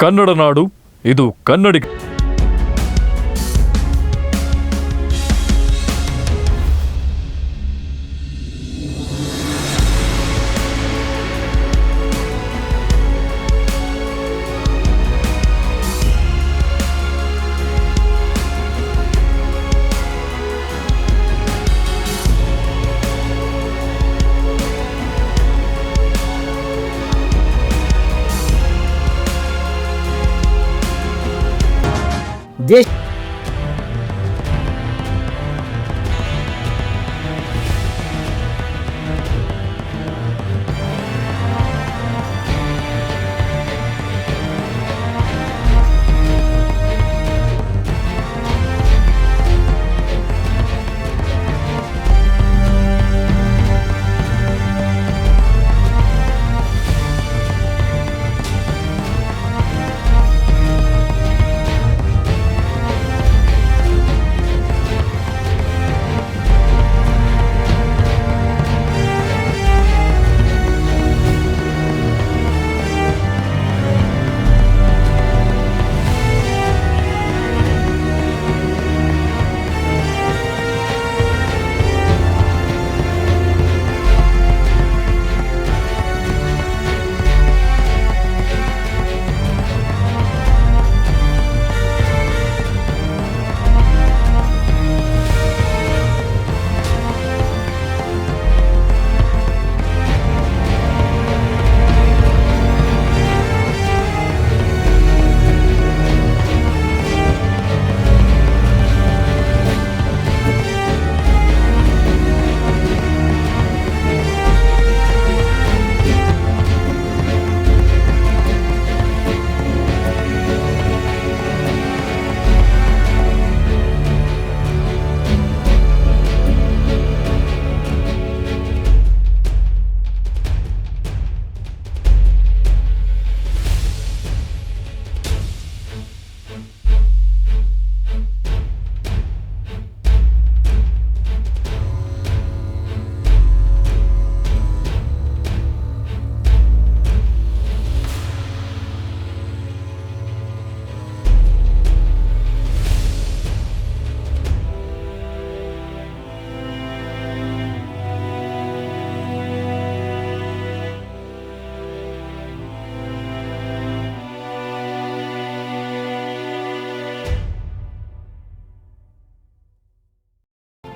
ಕನ್ನಡ ನಾಡು, ಇದು ಕನ್ನಡಿಗ. ದೇಶ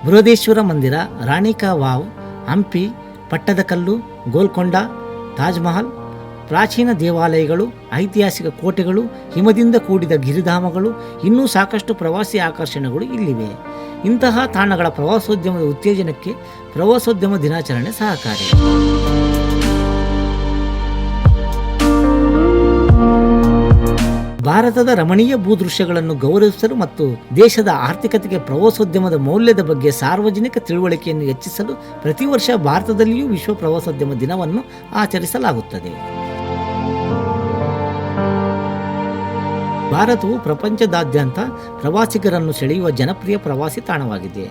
ಬೃಹದೇಶ್ವರ ಮಂದಿರ, ರಾಣಿ ಕಾ ವಾವ್, ಹಂಪಿ, ಪಟ್ಟದಕಲ್ಲು, ಗೋಲ್ಕೊಂಡ, ತಾಜ್ ಮಹಲ್, ಪ್ರಾಚೀನ ದೇವಾಲಯಗಳು, ಐತಿಹಾಸಿಕ ಕೋಟೆಗಳು, ಹಿಮದಿಂದ ಕೂಡಿದ ಗಿರಿಧಾಮಗಳು, ಇನ್ನೂ ಸಾಕಷ್ಟು ಪ್ರವಾಸಿ ಆಕರ್ಷಣೆಗಳು ಇಲ್ಲಿವೆ. ಇಂತಹ ತಾಣಗಳ ಪ್ರವಾಸೋದ್ಯಮದ ಉತ್ತೇಜನಕ್ಕೆ ಪ್ರವಾಸೋದ್ಯಮ ದಿನಾಚರಣೆ ಸಹಕಾರಿ. ಭಾರತದ ರಮಣೀಯ ಭೂದೃಶ್ಯಗಳನ್ನು ಗೌರವಿಸಲು ಮತ್ತು ದೇಶದ ಆರ್ಥಿಕತೆಗೆ ಪ್ರವಾಸೋದ್ಯಮದ ಮೌಲ್ಯದ ಬಗ್ಗೆ ಸಾರ್ವಜನಿಕ ತಿಳುವಳಿಕೆಯನ್ನು ಹೆಚ್ಚಿಸಲು ಪ್ರತಿ ವರ್ಷ ಭಾರತದಲ್ಲಿಯೂ ವಿಶ್ವ ಪ್ರವಾಸೋದ್ಯಮ ದಿನವನ್ನು ಆಚರಿಸಲಾಗುತ್ತದೆ. ಭಾರತವು ಪ್ರಪಂಚದಾದ್ಯಂತ ಪ್ರವಾಸಿಗರನ್ನು ಸೆಳೆಯುವ ಜನಪ್ರಿಯ ಪ್ರವಾಸಿ ತಾಣವಾಗಿದೆ.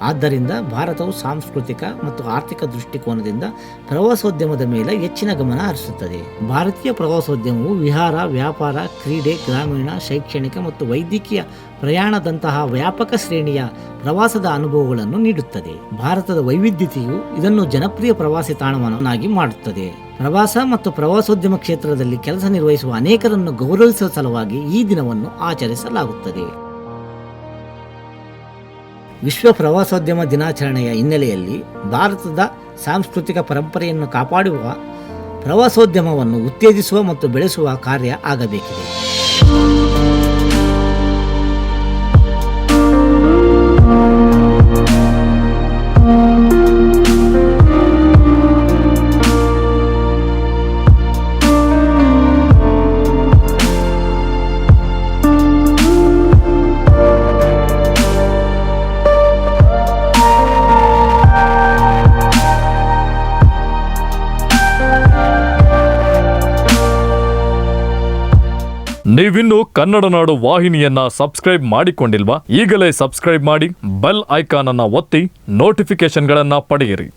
ಆದ್ದರಿಂದ ಭಾರತವು ಸಾಂಸ್ಕೃತಿಕ ಮತ್ತು ಆರ್ಥಿಕ ದೃಷ್ಟಿಕೋನದಿಂದ ಪ್ರವಾಸೋದ್ಯಮದ ಮೇಲೆ ಹೆಚ್ಚಿನ ಗಮನ ಹರಿಸುತ್ತದೆ. ಭಾರತೀಯ ಪ್ರವಾಸೋದ್ಯಮವು ವಿಹಾರ, ವ್ಯಾಪಾರ, ಕ್ರೀಡೆ, ಗ್ರಾಮೀಣ, ಶೈಕ್ಷಣಿಕ ಮತ್ತು ವೈದ್ಯಕೀಯ ಪ್ರಯಾಣದಂತಹ ವ್ಯಾಪಕ ಶ್ರೇಣಿಯ ಪ್ರವಾಸದ ಅನುಭವಗಳನ್ನು ನೀಡುತ್ತದೆ. ಭಾರತದ ವೈವಿಧ್ಯತೆಯು ಇದನ್ನು ಜನಪ್ರಿಯ ಪ್ರವಾಸಿ ತಾಣವನ್ನಾಗಿ ಮಾಡುತ್ತದೆ. ಪ್ರವಾಸ ಮತ್ತು ಪ್ರವಾಸೋದ್ಯಮ ಕ್ಷೇತ್ರದಲ್ಲಿ ಕೆಲಸ ನಿರ್ವಹಿಸುವ ಅನೇಕರನ್ನು ಗೌರವಿಸುವ ಸಲುವಾಗಿ ಈ ದಿನವನ್ನು ಆಚರಿಸಲಾಗುತ್ತದೆ. ವಿಶ್ವ ಪ್ರವಾಸೋದ್ಯಮ ದಿನಾಚರಣೆಯ ಹಿನ್ನೆಲೆಯಲ್ಲಿ ಭಾರತದ ಸಾಂಸ್ಕೃತಿಕ ಪರಂಪರೆಯನ್ನು ಕಾಪಾಡುವ, ಪ್ರವಾಸೋದ್ಯಮವನ್ನು ಉತ್ತೇಜಿಸುವ ಮತ್ತು ಬೆಳೆಸುವ ಕಾರ್ಯ ಆಗಬೇಕಿದೆ. ನೀವಿನ್ನೂ ಕನ್ನಡ ನಾಡು ವಾಹಿನಿಯನ್ನ ಸಬ್ಸ್ಕ್ರೈಬ್ ಮಾಡಿಕೊಂಡಿಲ್ವಾ? ಈಗಲೇ ಸಬ್ಸ್ಕ್ರೈಬ್ ಮಾಡಿ, ಬೆಲ್ ಐಕಾನ್ ಅನ್ನ ಒತ್ತಿ ನೋಟಿಫಿಕೇಶನ್ಗಳನ್ನ ಪಡೆಯಿರಿ.